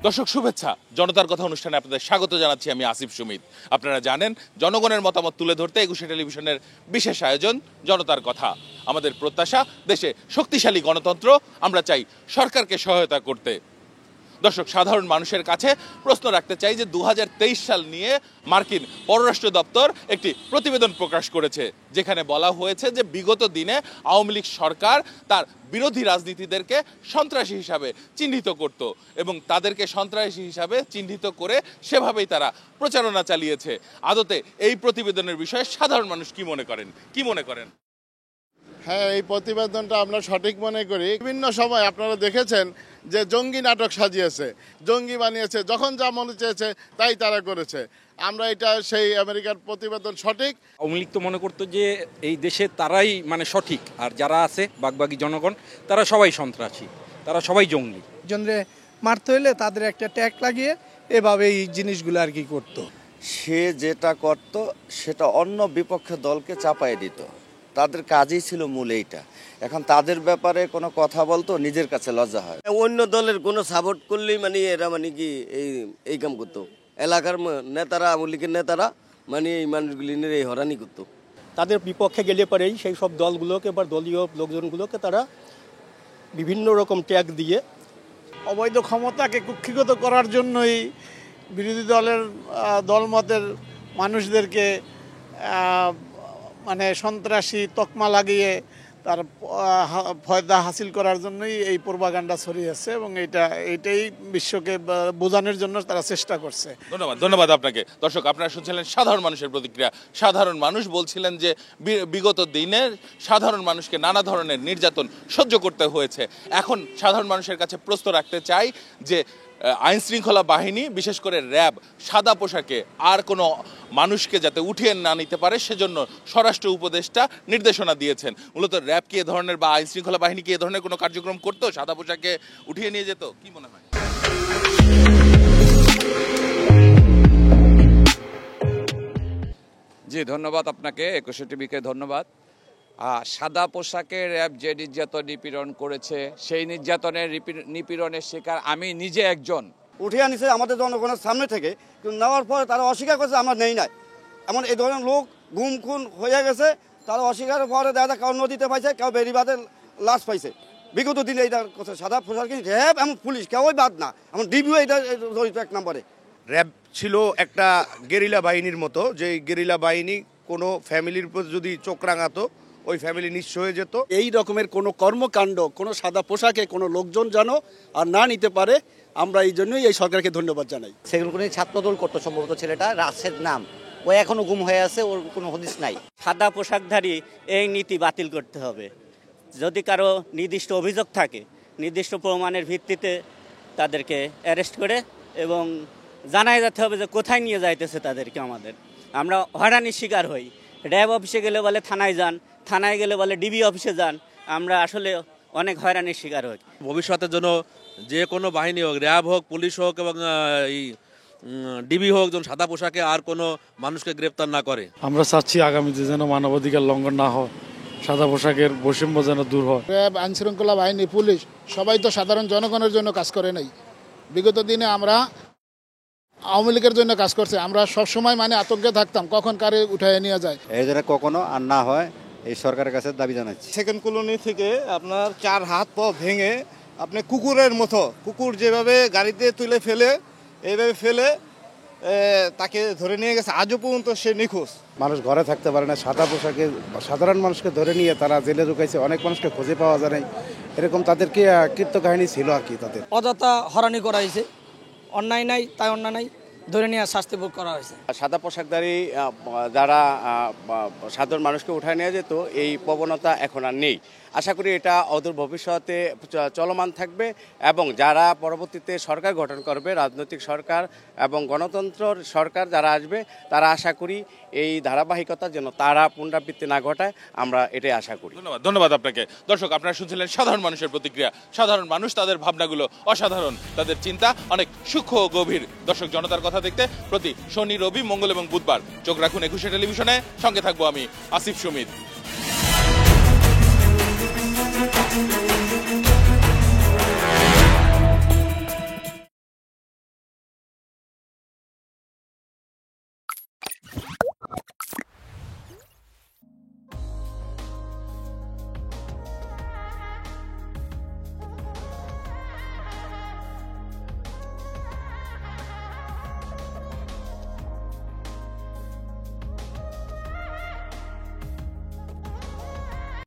দর্শক শুভেচ্ছা, জনতার কথা অনুষ্ঠানে আপনাদের স্বাগত জানাচ্ছি। আমি আসিফ সুমিত। আপনারা জানেন, জনগণের মতামত তুলে ধরতে একুশে টেলিভিশনের বিশেষ আয়োজন জনতার কথা। আমাদের প্রত্যাশা, দেশে শক্তিশালী গণতন্ত্র। আমরা চাই সরকারকে সহায়তা করতে। দর্শক, সাধারণ মানুষের কাছে প্রশ্ন রাখতে চাই যে 2023 সাল নিয়ে মার্কিন পররাষ্ট্র দপ্তর একটি প্রতিবেদন প্রকাশ করেছে, যেখানে বলা হয়েছে যে বিগত দিনে আওয়ামী লীগ সরকার তার বিরোধী রাজনীতিদেরকে সন্ত্রাসী হিসাবে চিহ্নিত করত এবং তাদেরকে সন্ত্রাসী হিসাবে চিহ্নিত করে সেভাবেই তারা প্রচারণা চালিয়েছে। আদতে এই প্রতিবেদনের বিষয়ে সাধারণ মানুষ কি মনে করেন? হ্যাঁ, এই প্রতিবেদনটা আমরা সঠিক মনে করি। বিভিন্ন সময় আপনারা দেখেছেন যে জঙ্গি নাটক সাজিয়েছে, জঙ্গি বানিয়েছে, যখন যা মনে চেয়েছে তাই তারা করেছে। আমরা এটা সেই আমেরিকার প্রতিবেদন সঠিক। আওয়ামী লীগ তো মনে করতো যে এই দেশে তারাই সঠিক, আর যারা আছে বাগবাগি জনগণ তারা সবাই সন্ত্রাসী, তারা সবাই জঙ্গি। জনরে মারতে হইলে তাদের একটা ট্যাগ লাগিয়ে এভাবে এই জিনিসগুলো আর কি করতো। সে যেটা করত সেটা অন্য বিপক্ষ দলকে চাপায় দিত, তাদের কাজই ছিল মূল এইটা। এখন তাদের ব্যাপারে কোনো কথা বলতো নিজের কাছে লজ্জা হয়। অন্য দলের কোনো সাপোর্ট করলেই এরা কি এই কাম করতো। এলাকার নেতারা, আওয়ামী লীগের নেতারা এই মানুষগুলি নিয়ে হরানি করতো। তাদের বিপক্ষে গেলে পরেই সেই সব দলগুলোকে বা দলীয় লোকজনগুলোকে তারা বিভিন্ন রকম ট্যাগ দিয়ে অবৈধ ক্ষমতাকে কুক্ষিগত করার জন্যই বিরোধী দলের দলমতের মানুষদেরকে সন্ত্রাসী তকমা লাগিয়ে তার ফয়দা হাসিল করার জন্যই এই প্রোপাগান্ডা ছড়িয়েছে এবং এইটাই বিশ্বকে বোঝানোর জন্য তারা চেষ্টা করছে। ধন্যবাদ আপনাকে। দর্শক, আপনারা শুনছিলেন সাধারণ মানুষের প্রতিক্রিয়া। সাধারণ মানুষ বলছিলেন যে বিগত দিনে সাধারণ মানুষকে নানা ধরনের নির্যাতন সহ্য করতে হয়েছে। এখন সাধারণ মানুষের কাছে প্রশ্ন রাখতে চাই যে আইন শৃঙ্খলা বাহিনী, বিশেষ করে র্যাব, সাদা পোশাকে আর কোনো মানুষকে যাতে উঠিয়ে না নিতে পারে সেজন্য স্বরাষ্ট্র উপদেষ্টা নির্দেশনা দিয়েছেন। মূলত র্যাব কি এ ধরনের বা আইন শৃঙ্খলা বাহিনী কি এ ধরনের কোনো কার্যক্রম করতো, সাদা পোশাকে উঠিয়ে নিয়ে যেত? কি মনে হয়? জি, ধন্যবাদ আপনাকে, একুশে টিভিকে ধন্যবাদ। সাদা পোশাকে র্যাব যে নির্যাতন নিপীড়ন করেছে, সেই নিপীড়নের শিকার আমি নিজে একজন। উঠে আনিছে আমাদের জনগণের সামনে থেকে, কিন্তু নেওয়ার পরে তারা অস্বীকার করছে আমরা নেই নাই। এমন এই ধরনের লোক গুম খুন হয়ে গেছে, তারা অস্বীকারের পরে দেখা যায় কেউ নদীতে পাইছে, কেউ বেরিবাদে লাশ পাইছে। বিগত দিনে এইটা কথা সাদা পোশাক র্যাব এমন পুলিশ কেউই বাদ না, এমন ডিবিও এটা জড়িত এক নম্বরে। র্যাব ছিল একটা গেরিলা বাহিনীর মতো, যে গেরিলা বাহিনী কোনো ফ্যামিলির উপর যদি চোখ রাঙাতো ওই ফ্যামিলি নিঃস্ব হয়ে যেত। এই রকমের কোনো কর্মকাণ্ড কোনো সাদা পোশাকে কোনো লোকজন যেন আর না নিতে পারে, আমরা এই জন্যই এই সরকারকে ধন্যবাদ জানাই। সেগুলো কোনো ছাত্রদল করতো সম্ভবত, ছেলেটা রাশেদ নাম, ও এখনো গুম হয়ে আছে, ওর কোনো হদিস নাই। সাদা পোশাকধারী এই নীতি বাতিল করতে হবে। যদি কারো নির্দিষ্ট অভিযোগ থাকে, নির্দিষ্ট প্রমাণের ভিত্তিতে তাদেরকে অ্যারেস্ট করে এবং জানাই যেতে হবে যে কোথায় নিয়ে যাইতেছে তাদেরকে। আমরা হয়রানির শিকার হই। র্যাব অফিসে গেলে বলে থানায় যান, থানায় গেলে বলে ডিবি অফিসে যান। আমরা আসলে অনেক হয়রানির শিকার হই। ভবিষ্যতের জন্য যে কোনো বাহিনী হোক, র্যাব হোক, পুলিশ হোক এবং এই ডিবি হোক, যেন সাদা পোশাকে আর কোনো মানুষকে গ্রেপ্তার না করে। আমরা চাচ্ছি আগামীতে যেন মানবাধিকার লঙ্ঘন না হয়, সাদা পোশাকের বৈষম্য যেন দূর হয়। র্যাব, আইন শৃঙ্খলা বাহিনী, পুলিশ সবাই তো সাধারণ জনগণের জন্য কাজ করে নাই। বিগত দিনে আমরা আওয়ামী লীগের জন্য কাজ করছে। আমরা সবসময় আতঙ্কে থাকতাম কখন কারে উঠায় নিয়ে যায়। এই যেন কখনো আর না হয় এই সরকারের কাছে দাবি জানাচ্ছি। সেকেন্ড কলোনি থেকে আপনার 4 হাত পা ভেঙে আপনি কুকুরের মতো, কুকুর যেভাবে গাড়িতে তুলে ফেলে এইভাবে ফেলে তাকে ধরে নিয়ে গেছে, আজও পর্যন্ত সে নিখোঁজ। মানুষ ঘরে থাকতে পারে না, সাদা পোশাকে সাধারণ মানুষকে ধরে নিয়ে তারা জেলে ঢুকাইছে, অনেক মানুষকে খুঁজে পাওয়া যায় নাই। এরকম তাদের কি কীর্ত কাহিনী ছিল আর কি। তাদের অযথা হয়রানি করা হয়েছে, অন্যায় নাই তাই অন্যায় নাই, ধরে নিয়ে শাস্তি ভোগ করা হয়েছে। সাদা পোশাকধারী যারা সাধারণ মানুষকে উঠায় নিয়ে যেত, এই প্রবণতা এখন আর নেই। আশা করি এটা অদূর ভবিষ্যতে চলমান থাকবে এবং যারা পরবর্তীতে সরকার গঠন করবে, রাজনৈতিক সরকার এবং গণতন্ত্র সরকার যারা আসবে, তারা আশা করি এই ধারাবাহিকতা যেন তারা পুনরাবৃত্তি না ঘটায়, আমরা এটাই আশা করি। ধন্যবাদ আপনাকে। দর্শক, আপনারা শুনছিলেন সাধারণ মানুষের প্রতিক্রিয়া। সাধারণ মানুষ, তাদের ভাবনাগুলো অসাধারণ, তাদের চিন্তা অনেক সূক্ষ্ম ও গভীর। দর্শক, জনতার কথা দেখতে প্রতি শনি, রবি, মঙ্গল এবং বুধবার চোখ রাখুন একুশে টেলিভিশনে। সঙ্গে থাকবো আমি আসিফ সুমিত।